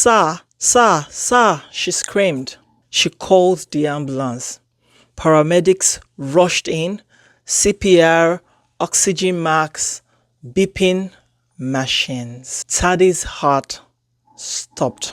Sir, she screamed. She called the ambulance. Paramedics rushed in, CPR, oxygen masks, beeping machines. Tade's heart stopped.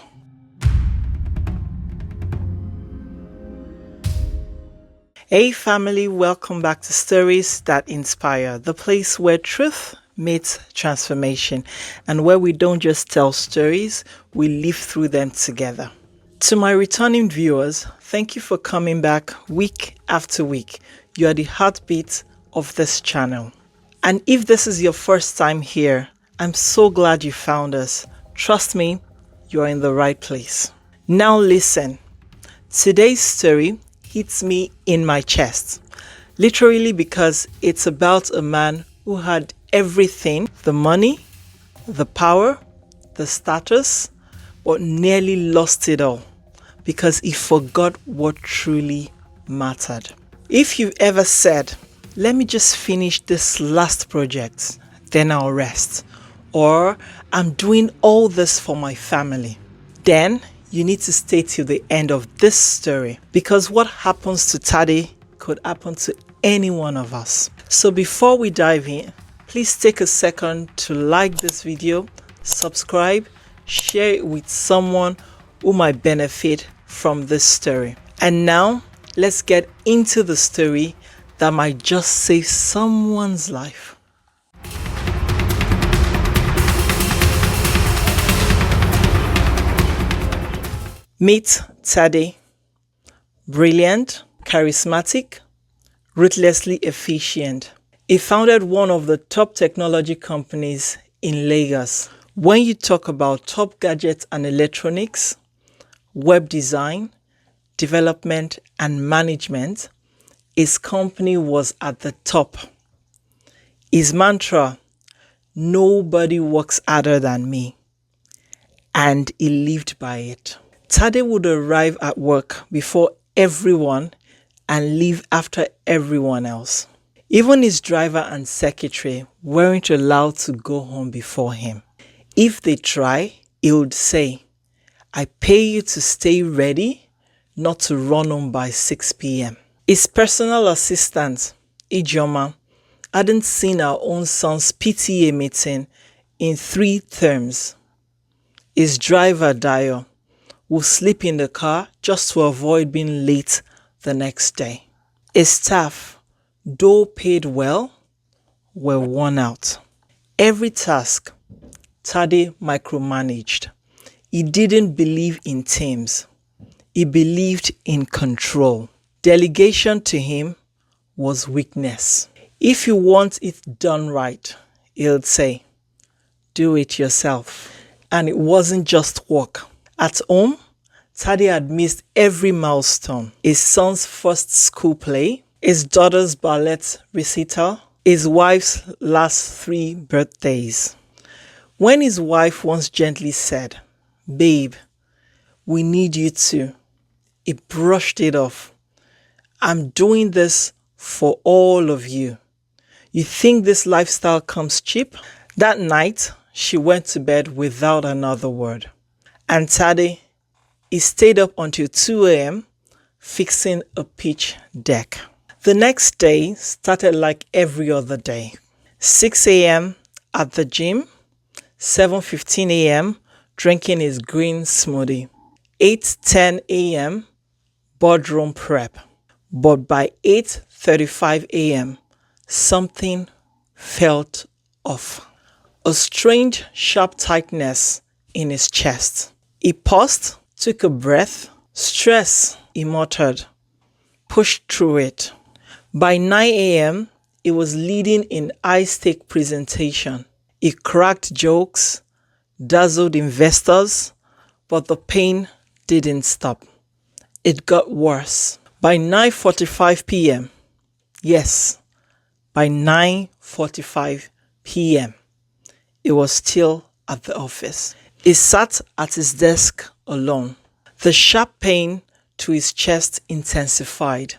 Hey family, welcome back to Stories That Inspire, the place where truth meets transformation and where we don't just tell stories, we live through them together. To my returning viewers, thank you for coming back week after week. You are the heartbeat of this channel. And if this is your first time here, I'm so glad you found us. Trust me, you are in the right place. Now listen, today's story hits me in my chest, literally, because it's about a man who had everything: the money, the power, the status, but nearly lost it all because he forgot what truly mattered. If you've ever said, let me just finish this last project, then I'll rest, or I'm doing all this for my family, then you need to stay till the end of this story, because what happens to Tade could happen to any one of us. So before we dive in, please take a second to like this video, subscribe, share it with someone who might benefit from this story. And now let's get into the story that might just save someone's life. Meet Tade. Brilliant, charismatic, ruthlessly efficient. He founded one of the top technology companies in Lagos. When you talk about top gadgets and electronics, web design, development, and management, his company was at the top. His mantra, nobody works harder than me, and he lived by it. Tade would arrive at work before everyone and leave after everyone else. Even his driver and secretary weren't allowed to go home before him. If they try, he would say, I pay you to stay ready, not to run home by 6 p.m. His personal assistant, Ijoma, hadn't seen her own son's PTA meeting in 3 terms. His driver, Dayo, would sleep in the car just to avoid being late the next day. His staff, though paid well, were worn out. Every task, Tade micromanaged. He didn't believe in teams. He believed in control. Delegation to him was weakness. If you want it done right, he'll say, do it yourself. And it wasn't just work. At home, Tade had missed every milestone: his son's first school play, his daughter's ballet recital, his wife's last 3 birthdays. When his wife once gently said, babe, we need you to, he brushed it off. I'm doing this for all of you. You think this lifestyle comes cheap? That night, she went to bed without another word. And Tade, he stayed up until 2 a.m. fixing a pitch deck. The next day started like every other day. 6 a.m. at the gym, 7:15 a.m. drinking his green smoothie, 8:10 a.m. boardroom prep. But by 8:35 a.m., something felt off. A strange, sharp tightness in his chest. He paused, took a breath. Stress, he muttered, pushed through it. By 9 a.m., he was leading in high-stake presentation. He cracked jokes, dazzled investors, but the pain didn't stop. It got worse. By 9:45 p.m., yes, by 9:45 p.m., he was still at the office. He sat at his desk alone. The sharp pain to his chest intensified,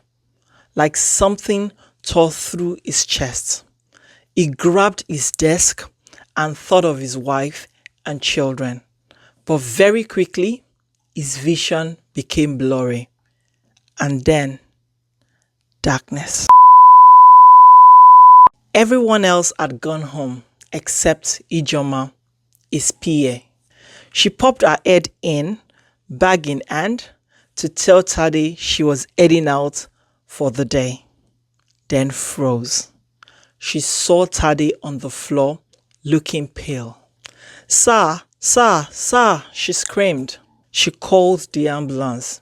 like something tore through his chest. He grabbed his desk and thought of his wife and children, But very quickly, his vision became blurry. And then, darkness. Everyone else had gone home except Ijoma, his PA. She popped her head in, bag in hand, to tell Tade she was heading out for the day. Then froze. She saw Tade on the floor, looking pale. Sir, sir, sir, she screamed. She called the ambulance.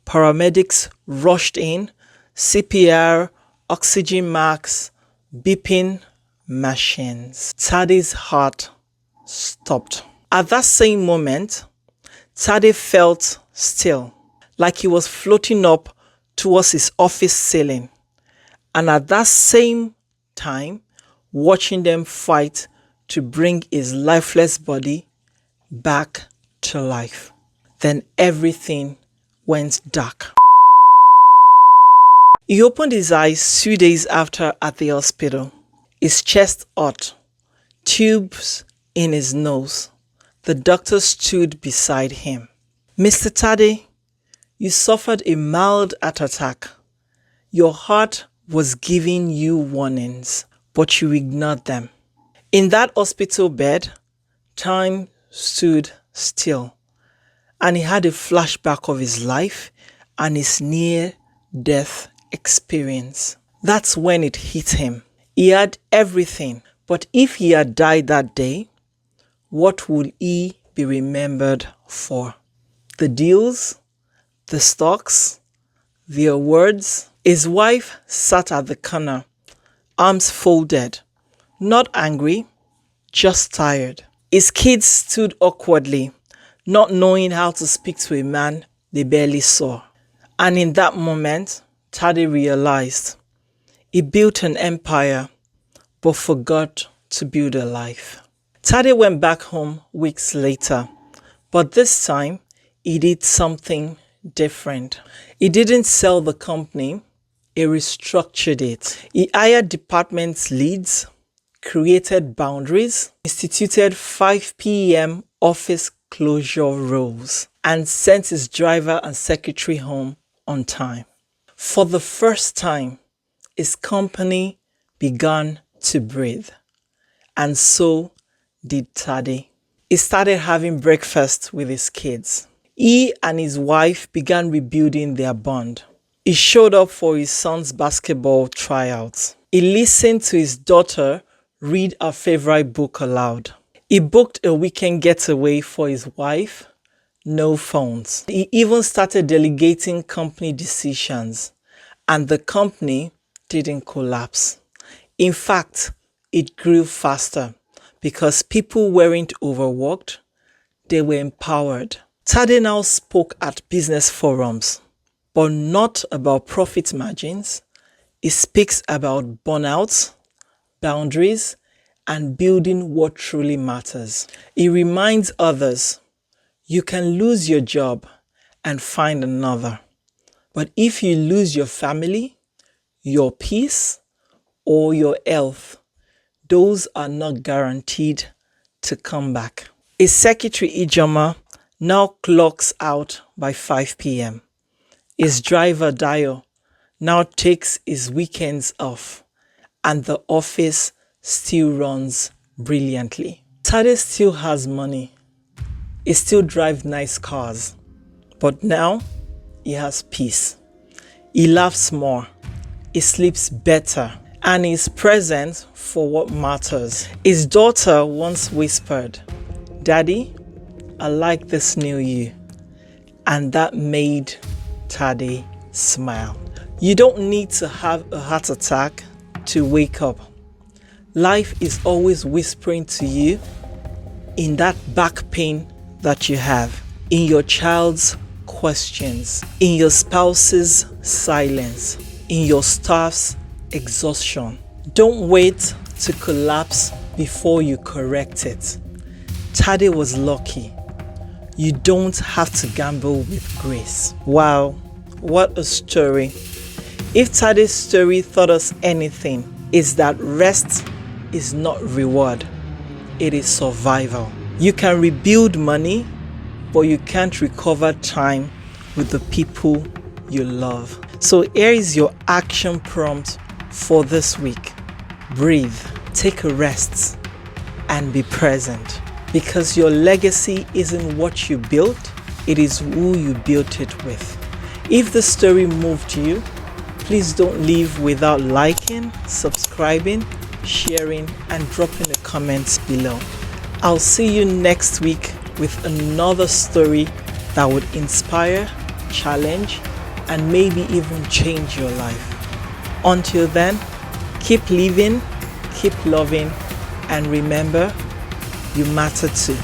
Paramedics rushed in, CPR, oxygen masks, beeping machines. Tade's heart stopped. At that same moment, Tade felt still, like he was floating up towards his office ceiling. And at that same time, watching them fight to bring his lifeless body back to life. Then everything went dark. He opened his eyes 2 days after at the hospital. His chest hot, tubes in his nose. The doctor stood beside him. Mr. Tade, you suffered a mild heart attack. Your heart was giving you warnings, but you ignored them. In that hospital bed, time stood still, and he had a flashback of his life and his near-death experience. That's when it hit him. He had everything, but if he had died that day, what would he be remembered for? The deals, the stocks, the awards. His wife sat at the corner, arms folded, not angry, just tired. His kids stood awkwardly, not knowing how to speak to a man they barely saw. And in that moment, Tade realized he built an empire, but forgot to build a life. Tade went back home weeks later, but this time he did something different. He didn't sell the company, he restructured it. He hired department leads, created boundaries, instituted 5 p.m. office closure rules, and sent his driver and secretary home on time. For the first time, his company began to breathe. And so did Tade. He started having breakfast with his kids. He and his wife began rebuilding their bond. He showed up for his son's basketball tryouts. He listened to his daughter read her favorite book aloud. He booked a weekend getaway for his wife. No phones. He even started delegating company decisions, and the company didn't collapse. In fact, it grew faster because people weren't overworked, they were empowered. Tade now spoke at business forums, but not about profit margins. He speaks about burnouts, boundaries, and building what truly matters. He reminds others, you can lose your job and find another. But if you lose your family, your peace, or your health, those are not guaranteed to come back. His secretary Ijoma now clocks out by 5 p.m. His driver Dio now takes his weekends off, and the office still runs brilliantly. Tade still has money. He still drives nice cars, but now he has peace. He laughs more, he sleeps better, and is present for what matters. His daughter once whispered, "Daddy, I like this new you." And that made Tade smile. You don't need to have a heart attack to wake up. Life is always whispering to you in that back pain that you have, in your child's questions, in your spouse's silence, in your staff's exhaustion. Don't wait to collapse before you correct it. Tade was lucky. You don't have to gamble with grace. Wow, what a story. If Tade's story taught us anything, it's that rest is not reward, it is survival. You can rebuild money, but you can't recover time with the people you love. So here is your action prompt for this week. Breathe, take a rest, and be present. Because your legacy isn't what you built, it is who you built it with. If the story moved you, please don't leave without liking, subscribing, sharing, and dropping the comments below. I'll see you next week with another story that would inspire, challenge, and maybe even change your life. Until then, keep living, keep loving, and remember, you matter too.